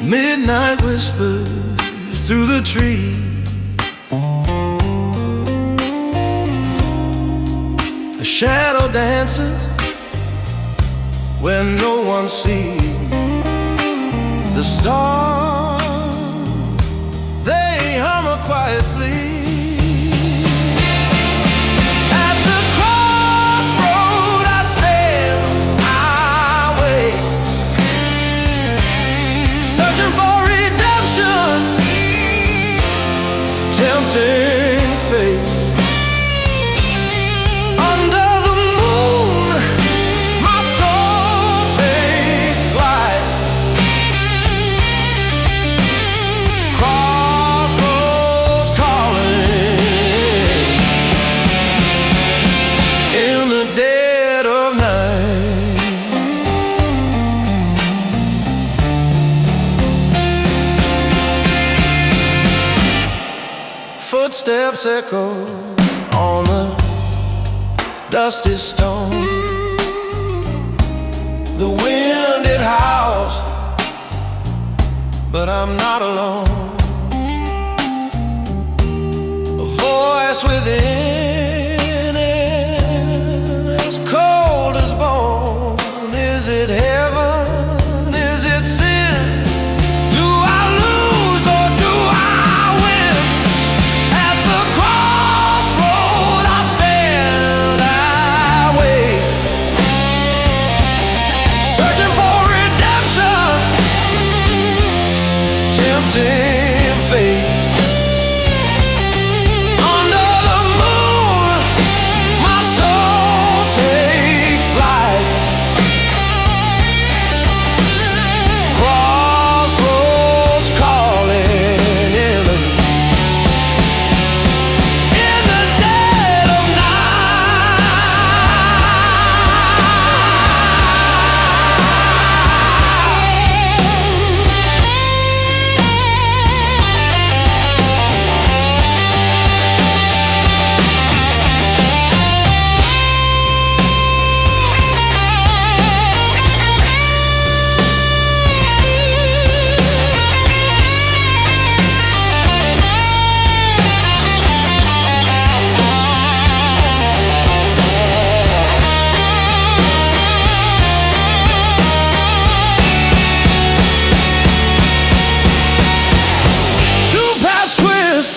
Midnight whispers through the trees, a shadow dances when no one sees. The stars, they hum quietly. tempting fate. Under the moon, my soul takes flight. Crossroads calling in the dead of night. Footsteps echo on the dusty stone. The wind, it howls, but I'm not alone. A voice within it, as cold as bone. Is it heaven? Is it sin? Do I lose or do I win? At the crossroad I stand, I wait, searching for redemption, tempting fate. Under the moon, my soul takes flight. Crossroads calling in the dead of two paths twist,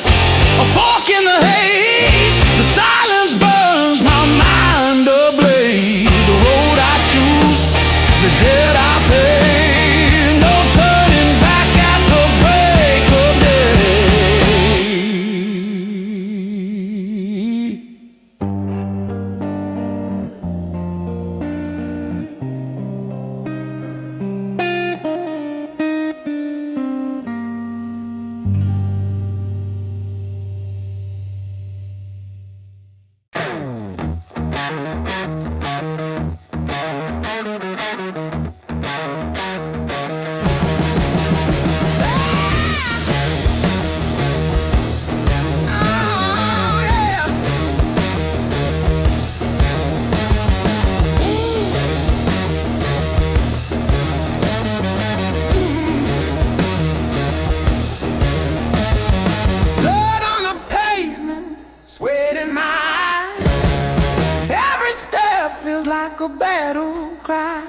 a fork in the haze. The silence burns my mind ablaze. The road I choose, the debt I pay. No turning back at the break of day. Blood on the pavement, sweat in my eyes. Every step feels like a battle cry.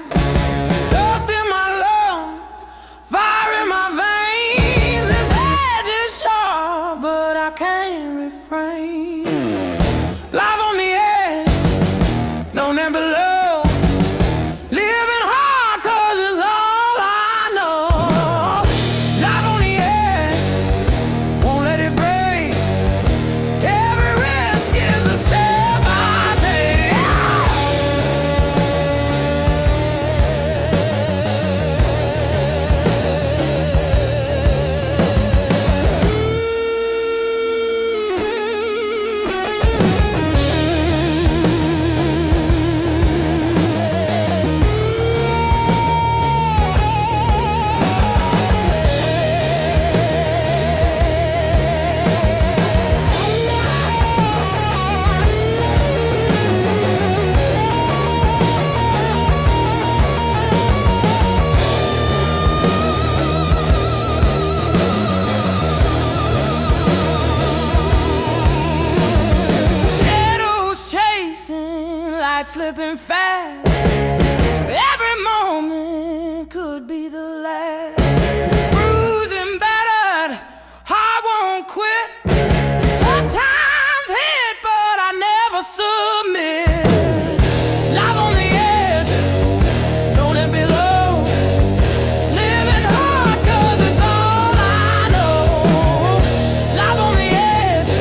Dust in my lungs, fire in my veins. This edge is sharp, but I can't refrain. Life on the edge, down and below. Living hard 'cause it's all I know. Life on the edge, won't let it break. Every risk is a step I take. Slipping fast, every moment could be the last. Bruising, battered, heart won't quit. Tough times hit, but I never submit. Life on the edge, don't let below. Living hard 'cause it's all I know. Life on the edge,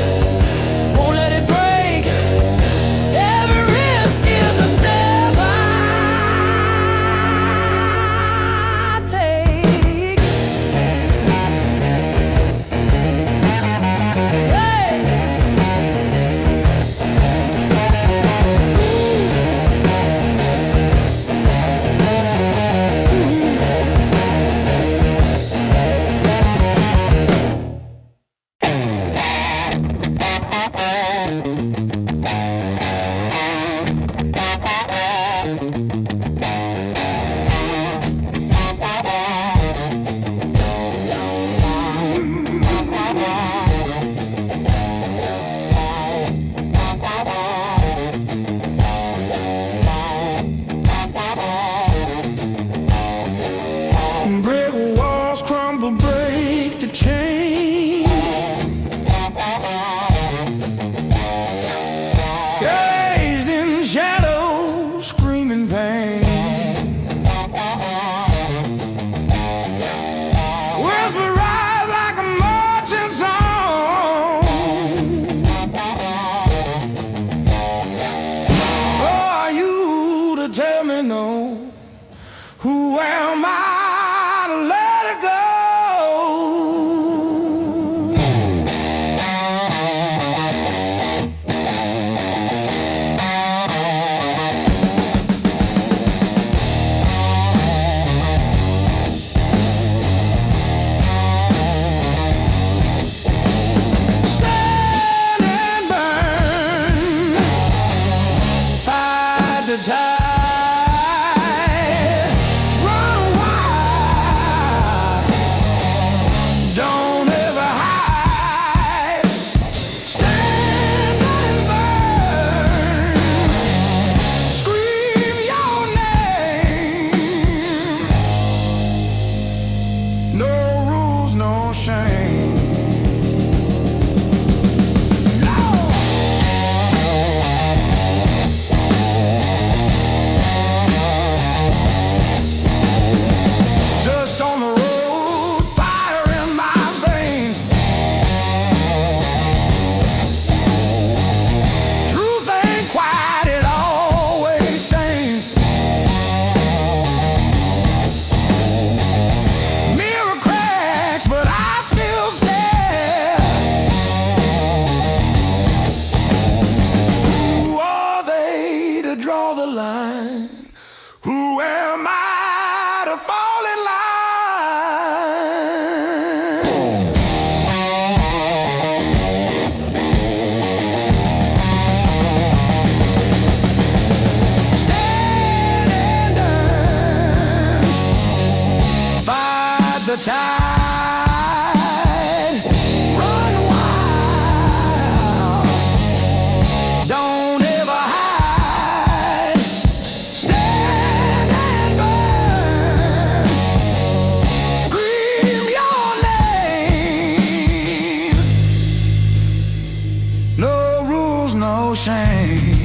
shame.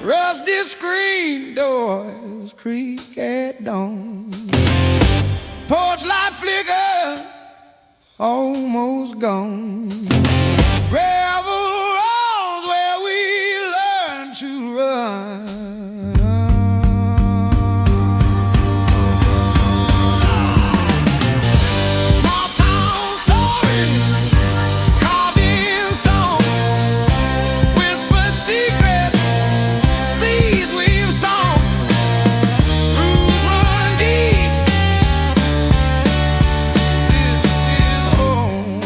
Rusty screen doors creak at dawn. Porch light flicker, almost gone. Gravel roads where we learn to run. Small town stories carved in stone, whispered secrets, seas we've sown. Roots run deep. This is home.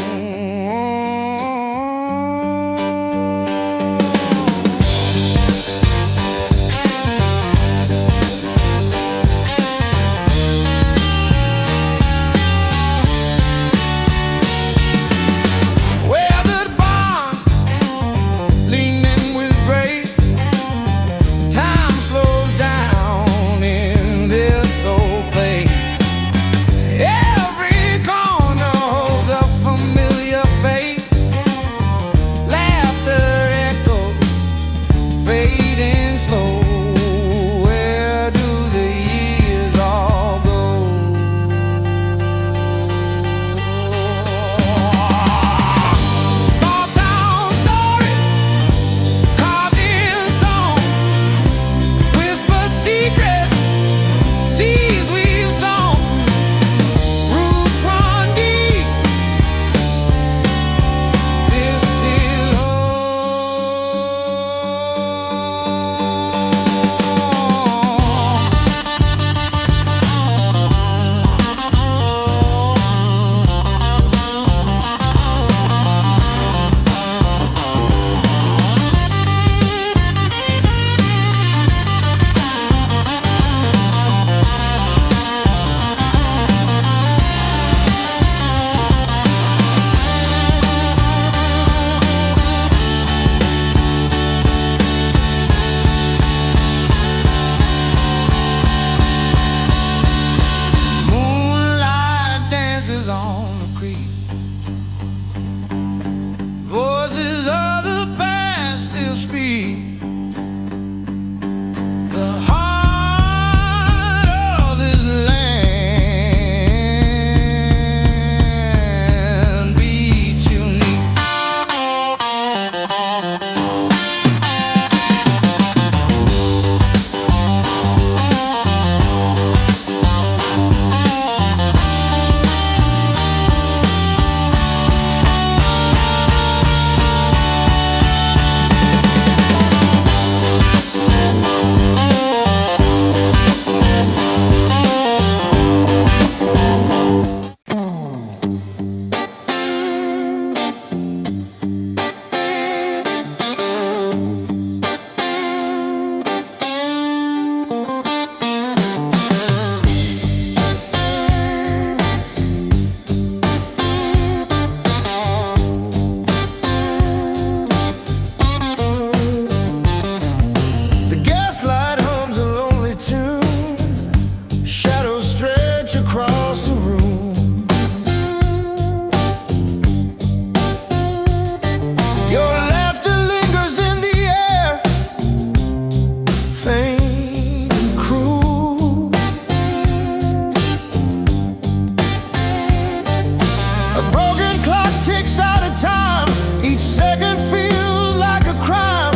A broken clock ticks out of time. Each second feels like a crime.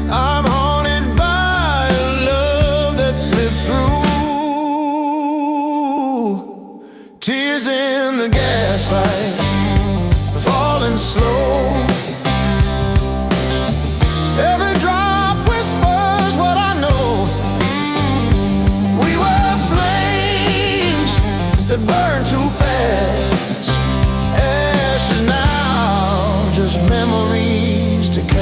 I'm haunted by a love that slipped through. Tears in the gaslight, falling slow. Every drop whispers what I know. We were flames that burn too fast. Ashes now, just memories to cast.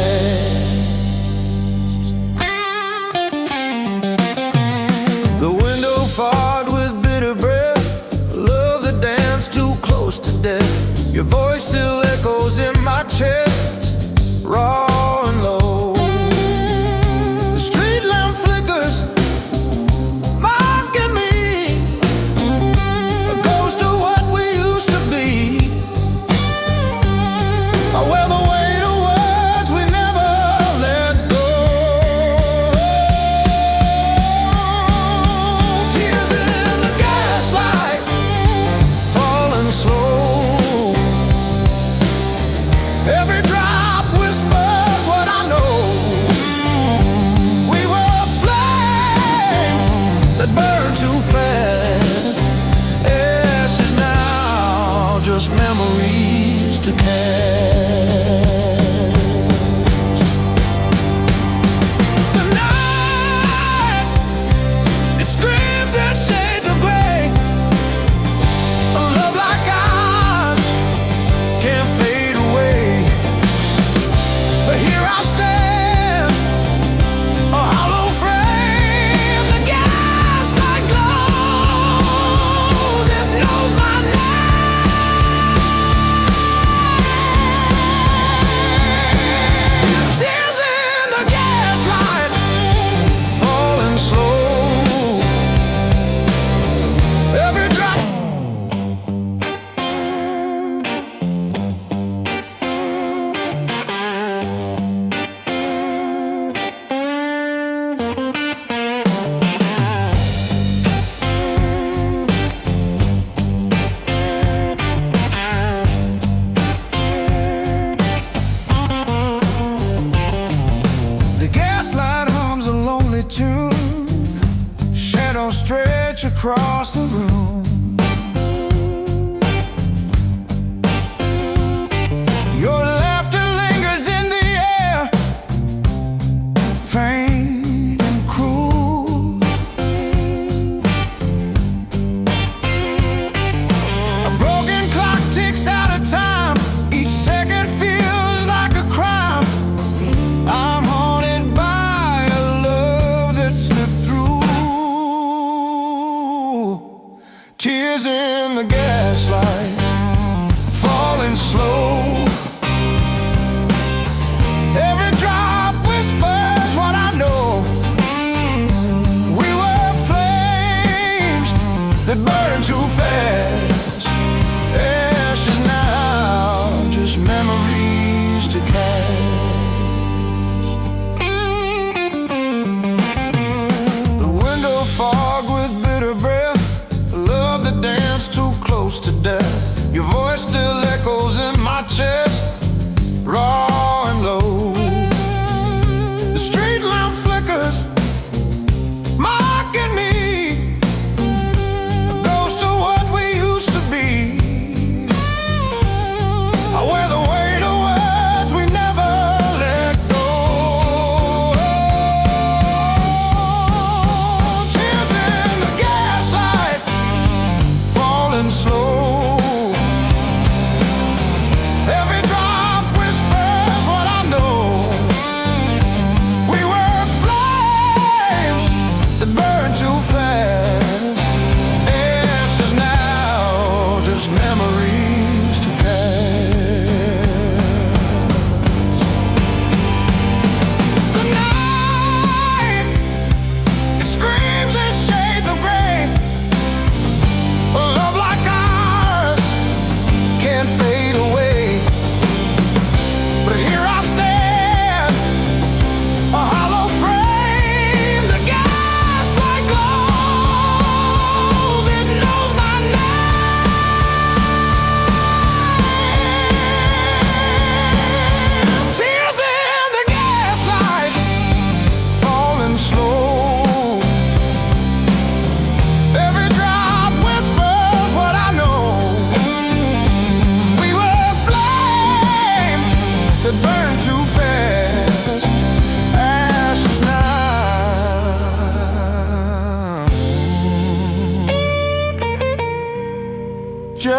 The window fought with bitter breath. Love that danced too close to death. Your voice still echoes in my chest, raw and low. The street lamp flickers, mocking me, a ghost of what we used to be. I wear the weight of words we never let go. Tears in the gaslight, falling slow. Every drop whispers what I know. We were flames that burn too fast. Ashes now, just memories to cast. The night, it screams in shades of gray. A love like ours can't fade away. But here I stand, a hollow frame. The gaslight glows, it knows my name. Tears in the gaslight, falling slow. Every drop. The gaslight hums a lonely tune. Shadows stretch across the room. Your laughter lingers in the air, faint and cruel. A broken clock ticks out of time. Each second feels like a crime. I'm haunted by a love that slipped through.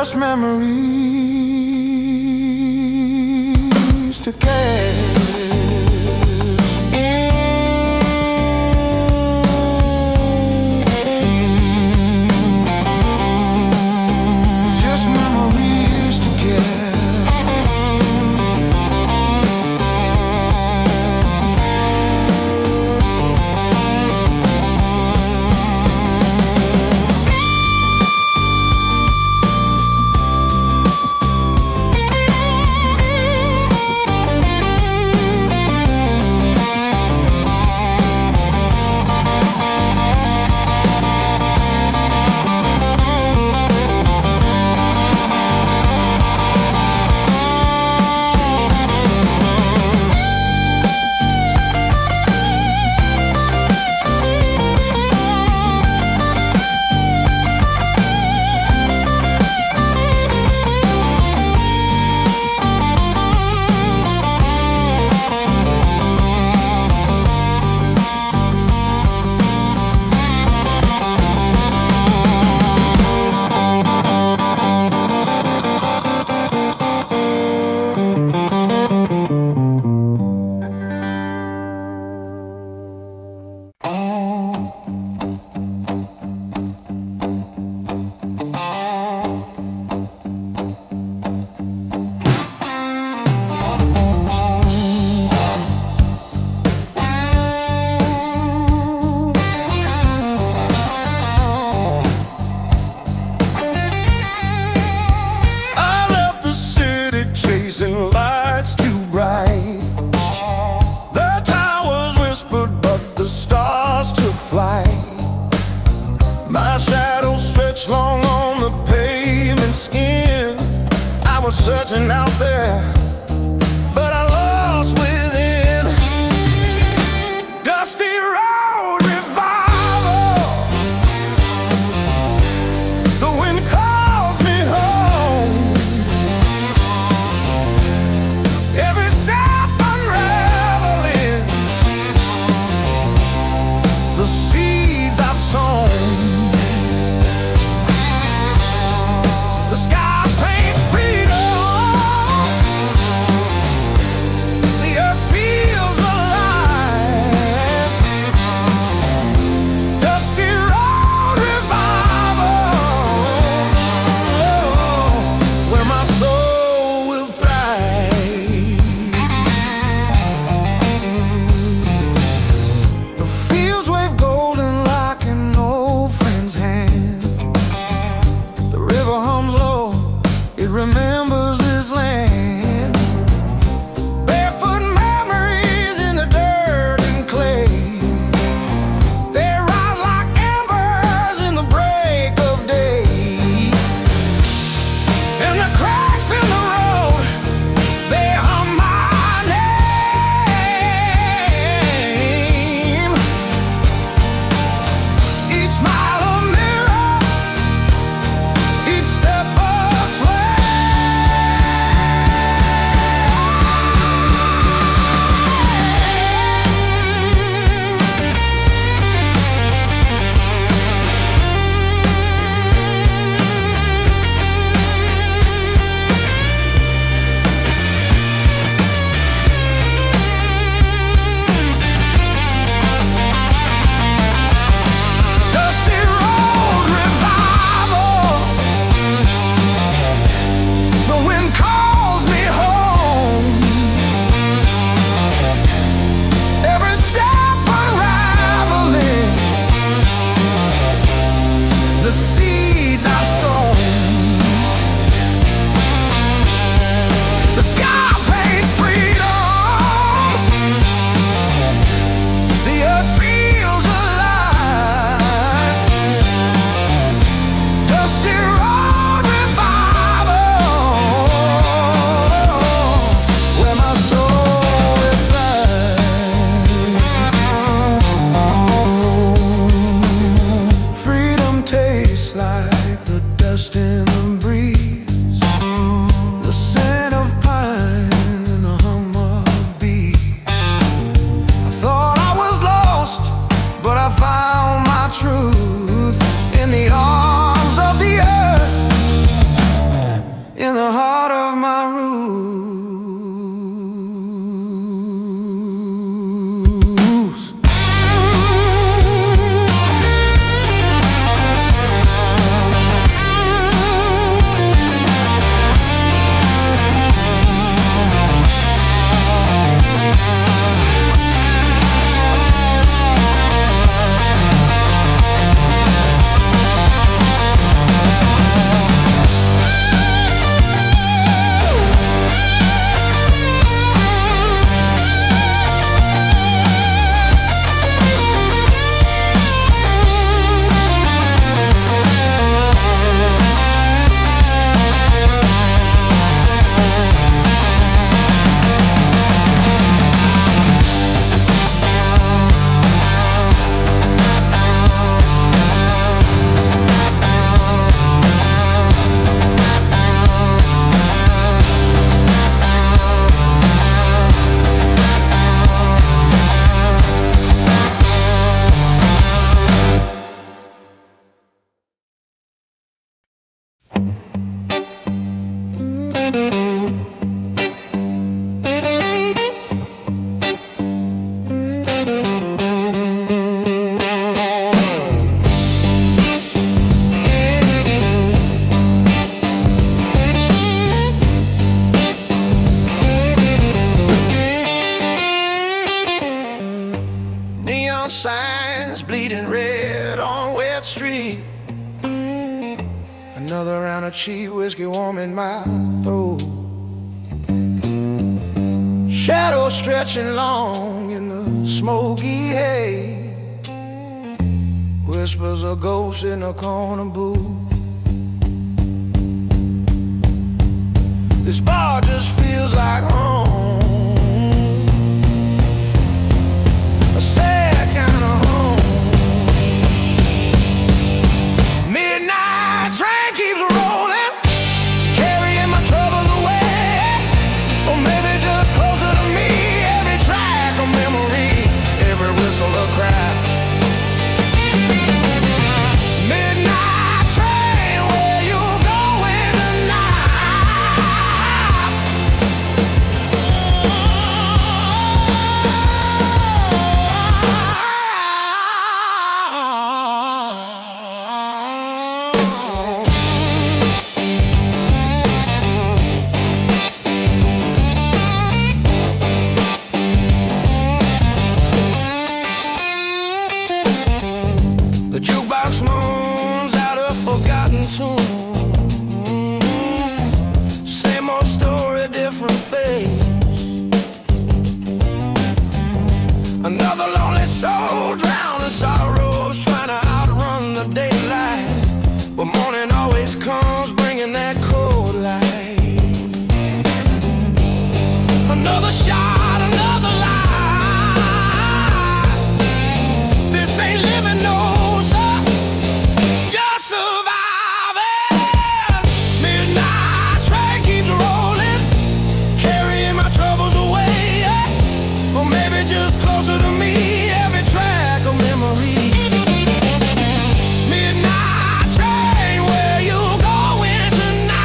just memories to carry. Lights too bright. The towers whispered, but the stars took flight. My shadow stretched long on the pavement skin. I was searching out there, but I lost within. Dusty road revival. The wind calls me home. Every step unraveling the seeds I've sown. The sky paints freedom Another round of cheap whiskey warming my throat. Shadows stretching long in the smoky hay. Whispers of ghosts in a corner booth. This bar just feels like home, a sad kind of home. Midnight train keeps rolling, carrying my troubles away, or maybe just closer to me. Every track a memory, every whistle a cry. Midnight train, where you going tonight? The jukebox moons out a forgotten tune. Same old story, different face. Another lonely soul drowned in sorrows, trying to outrun the daylight. But morning always comes, bringing that cold light. Another shot, another lie. This ain't living, no, sir, just surviving. Midnight train keeps rolling, carrying my troubles away, or maybe just closer to me. Every track a memory. Midnight train, where you going tonight?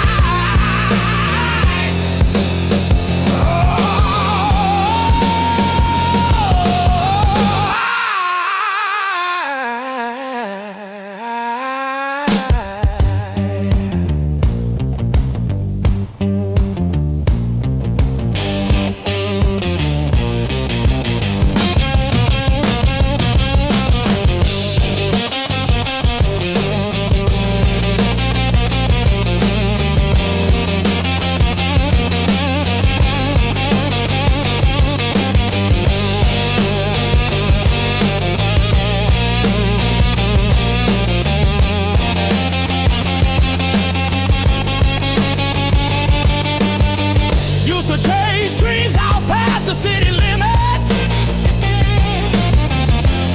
Used to chase dreams out past the city limits.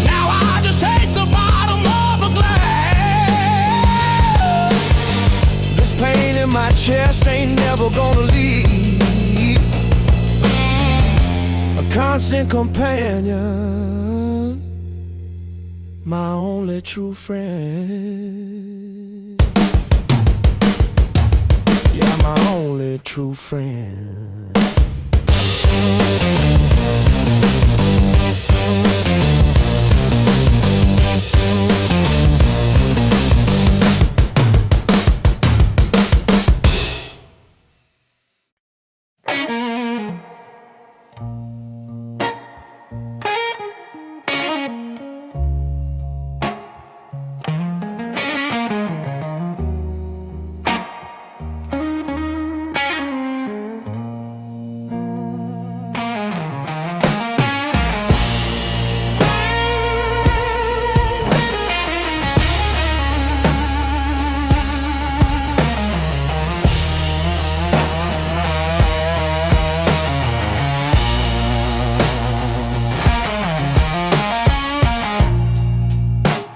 Now I just chase the bottom of a glass. This pain in my chest ain't never gonna leave. A constant companion, my only true friend. Yeah, my only true friend.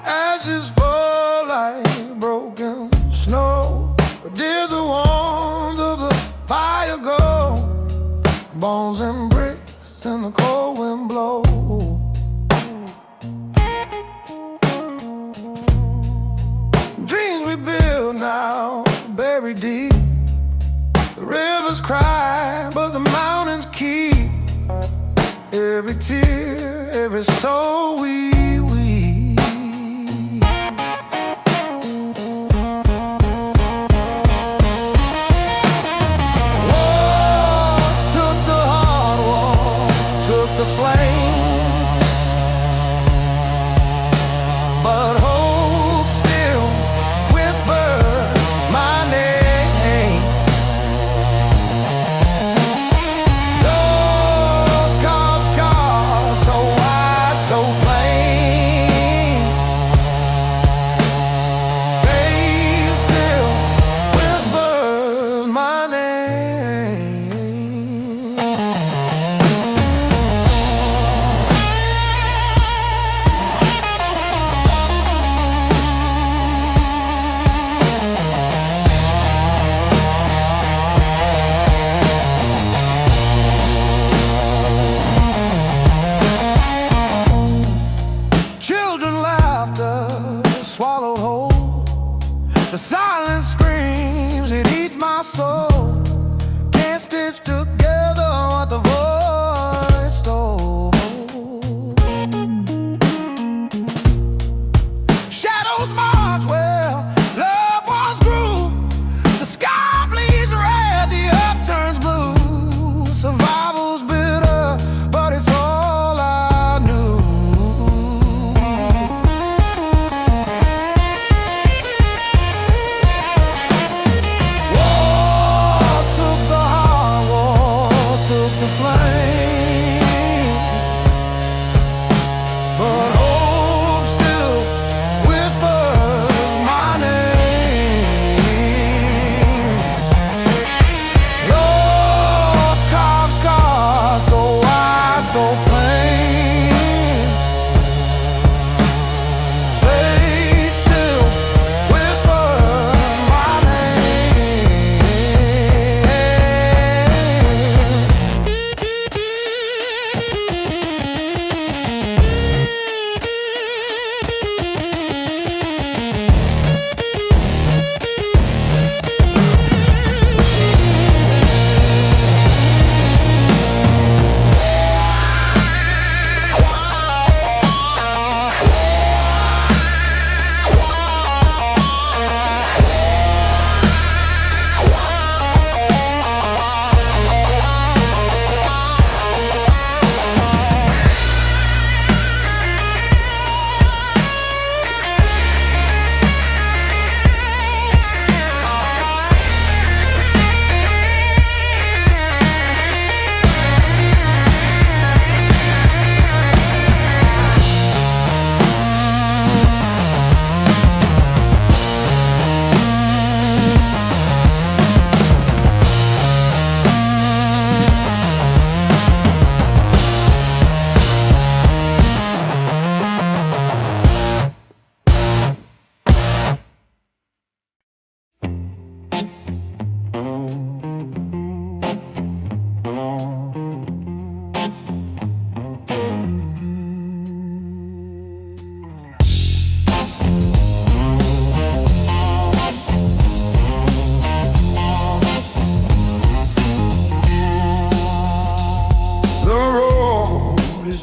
Ashes fall like broken snow. Where did the warmth of the fire go? Bones and bricks and the cold wind blow. Dreams we build now buried deep. The rivers cry, but the mountains keep. Every tear, every soul we weep. War took the heart, war took the flame, but hope still whispered my took the flame, but hope still whispers my name. Lost carved scars so wide, so plain. Fate still whispers my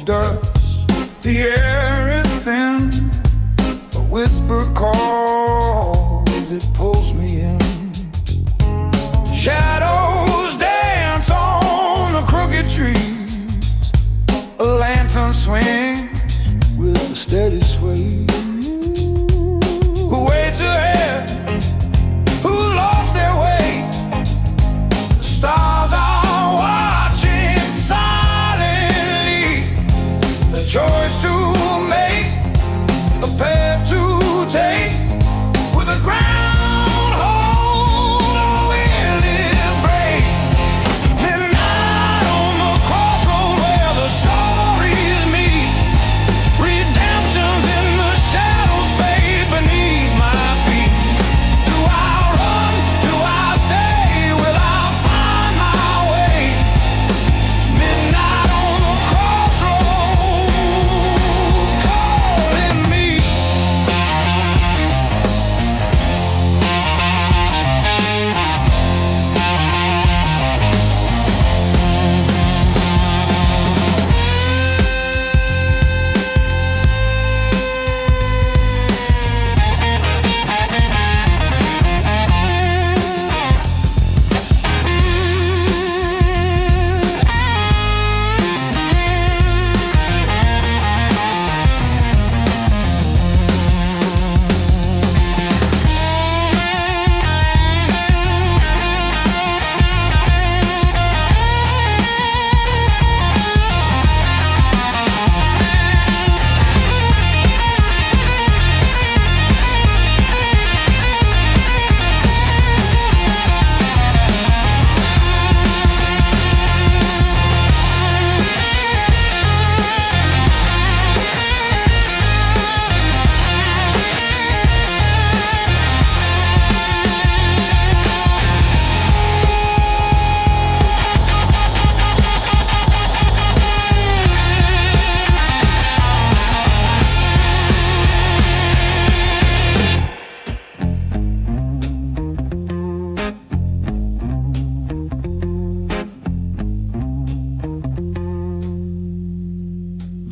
dust, the air is thin. A whisper calls, it pulls me in. Shadows dance on the crooked trees. A lantern swings with a steady sway. Who waits ahead? Who's lost their way? The stars are watching silently. The choice to make, a path to take, with a ground hold, a will is break. Midnight on the crossroad where the stories meet. Redemption's in the shadows fade beneath my feet. Do I run? Do I stay? Will I find my way? Midnight on the crossroad calling me.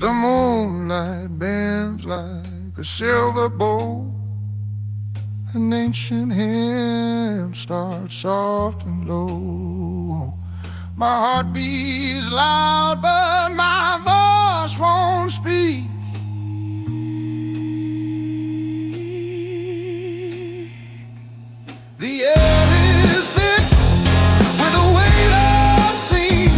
The moonlight bends like a silver bow. An ancient hymn starts soft and low. My heart beats loud, but my voice won't speak. The air is thick with the weight unseen.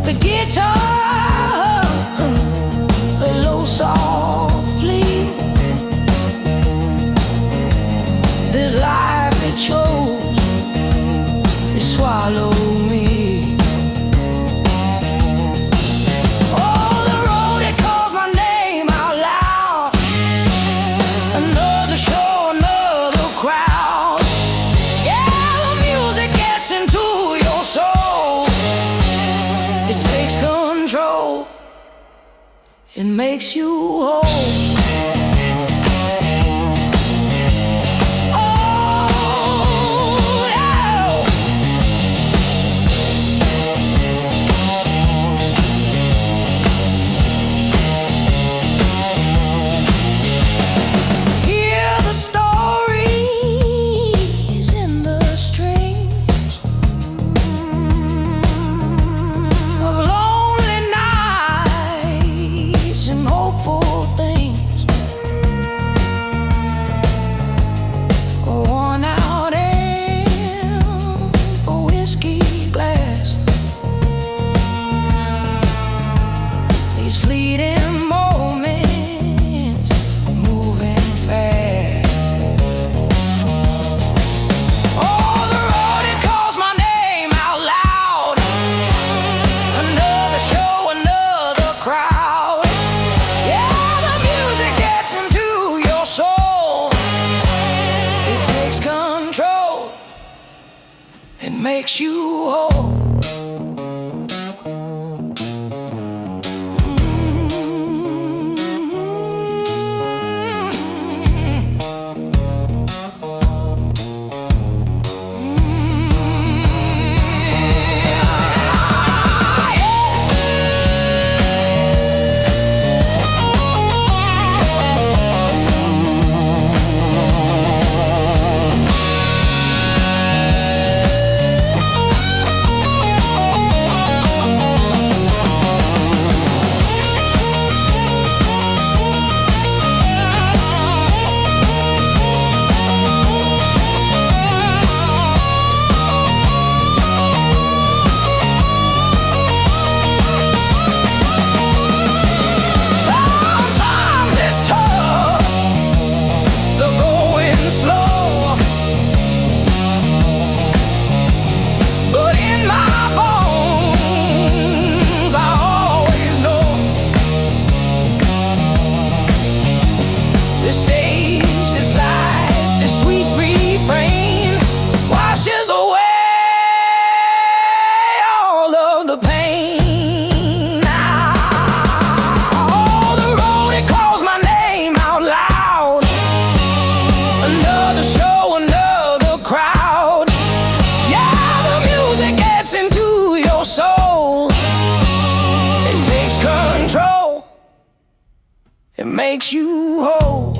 The guitar, a low softly. This life it chose, it swallowed me. Oh, the road it calls my name out loud. Another show, another crowd. Yeah, the music gets into your soul. It takes control. It makes you whole. Makes you whole. It makes you whole.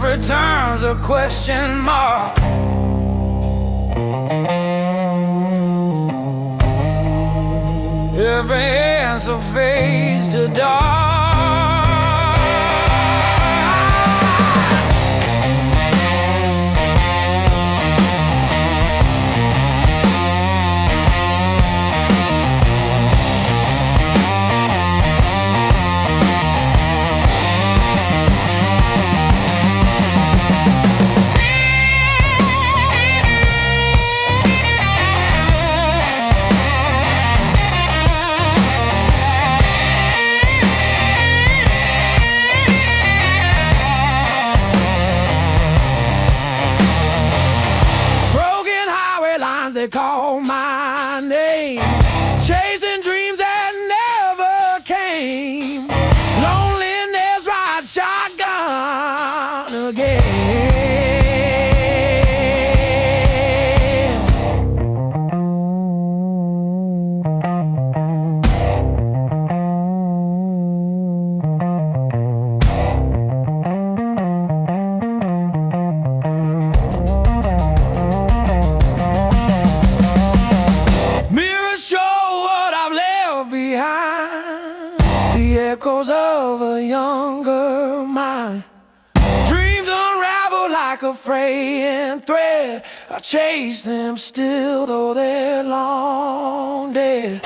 Every turn's a question mark. Every answer fades to dark. They call my name, chasing dreams that never came. Loneliness ride shotgun again. The echoes of a younger mind. Dreams unravel like a fraying thread. I chase them still, though they're long dead.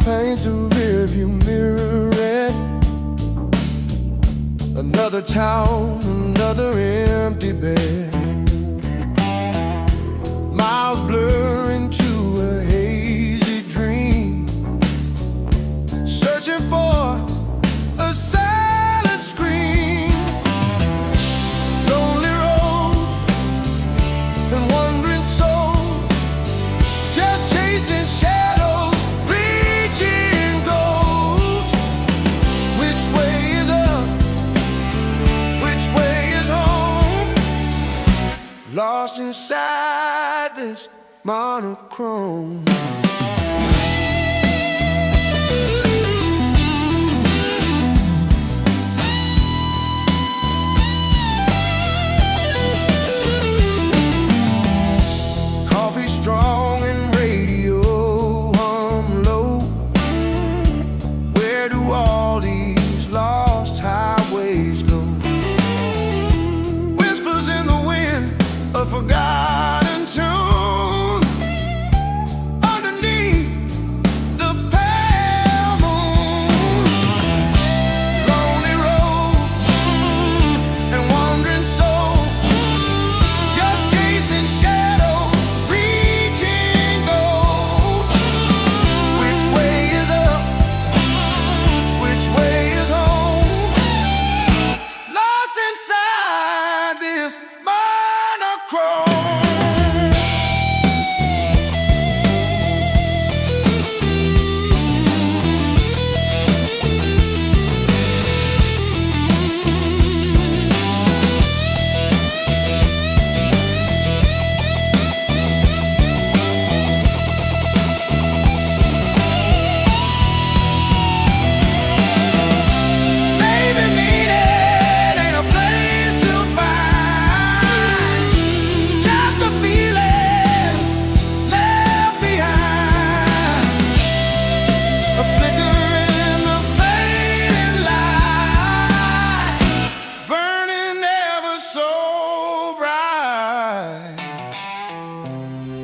Paints the rearview mirror red. Another town, another empty bed. Miles blur into a hazy dream, searching for a silent scream. Lonely roads and wandering souls, just chasing shadows. Lost inside this monochrome. Coffee strong and radio hum low. Where do all these lost highways go? Whispers in the wind, a forgotten tune underneath the pale moon. Lonely roads and wandering souls, just chasing shadows, reaching goals. Which way is up? Which way is home? Lost inside this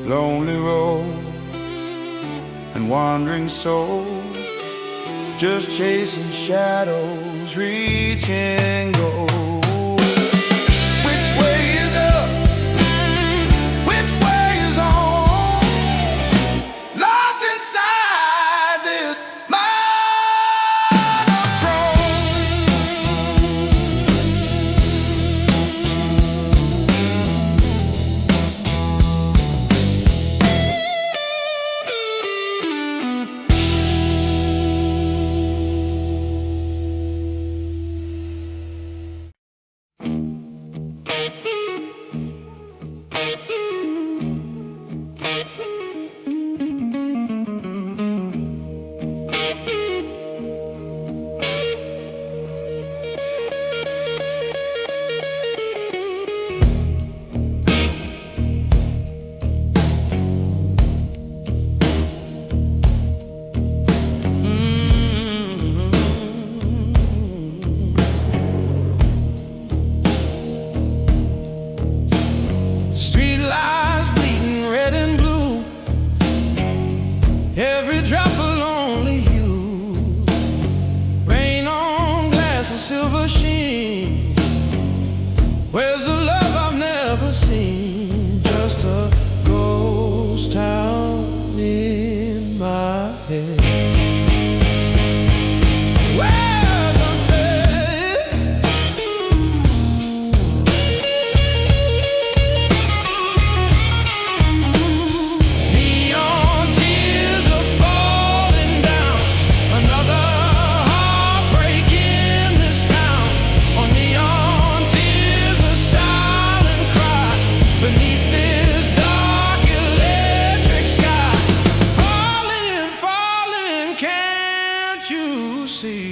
lonely roads and wandering souls, just chasing shadows, reaching goals. Which way is up? Which drop a lonely hue, rain on glass and silver sheen. Where's the love I've never seen? Just a ghost town in my head. You see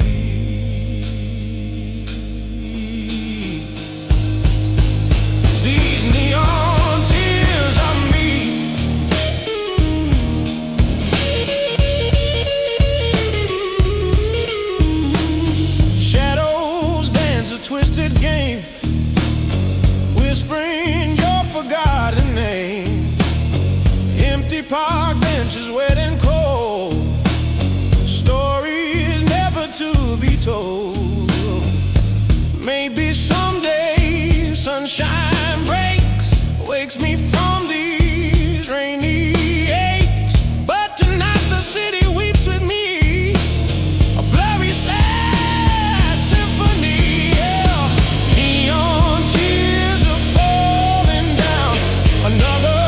these neon tears of me, shadows dance a twisted game, whispering your forgotten name. Empty park benches wet and cold, stories never to be told. Maybe someday sunshine breaks, wakes me from these rainy aches. But tonight the city weeps with me, a blurry sad symphony. Yeah. Neon tears are falling down, another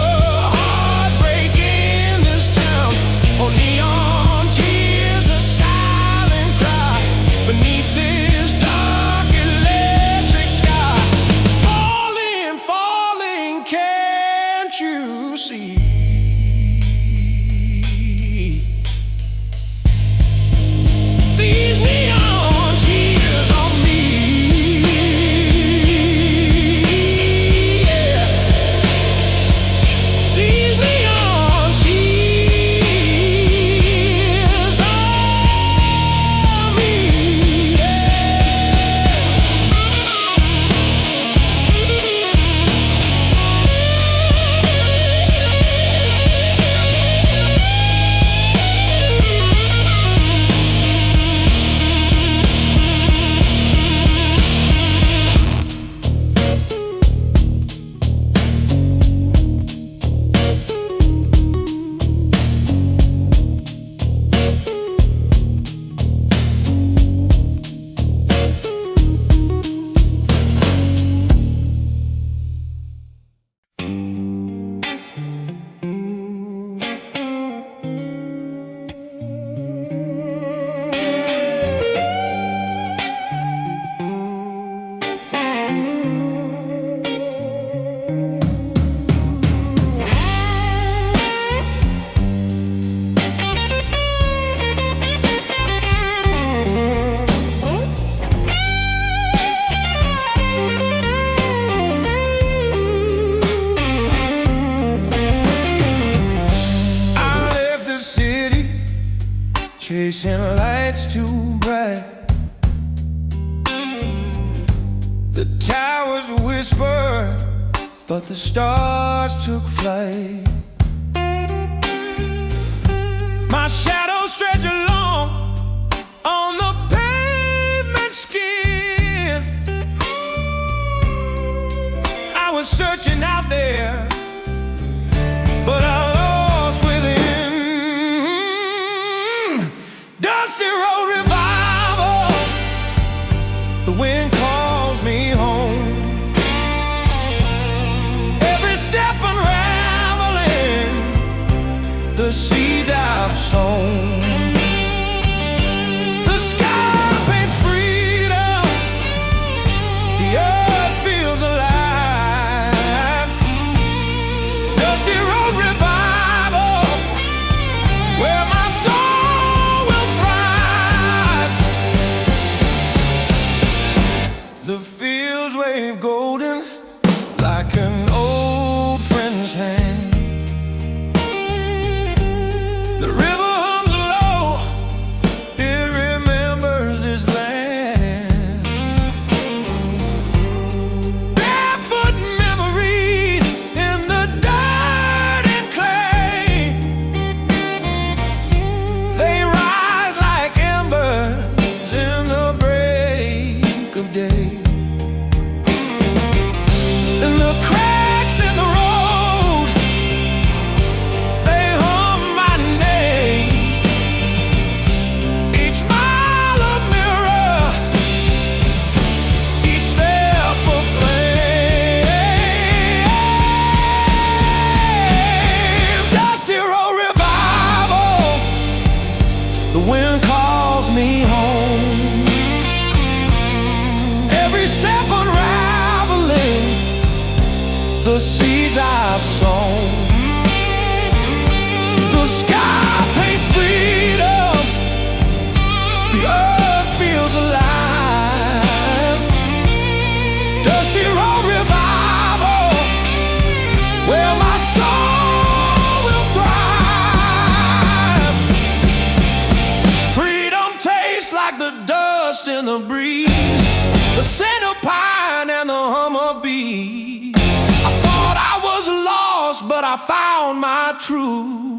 heartbreak in this town. Oh, neon tears, a silent cry beneath this dark electric sky. Falling, falling, can't you see? These neon tears on me. Yeah. These neon tears on me. Chasing lights too bright, the towers whispered, but the stars took flight. My shadow stretched along on the pavement skin. I was searching out there, but I lost within. Dusty road revival, the wind calls me home. Every step unraveling the seeds I've sown. The sky paints freedom, the earth feels alive. Dusty road revival, where my soul will thrive. The fields wave golden like an old friend's hand. The river hums low true.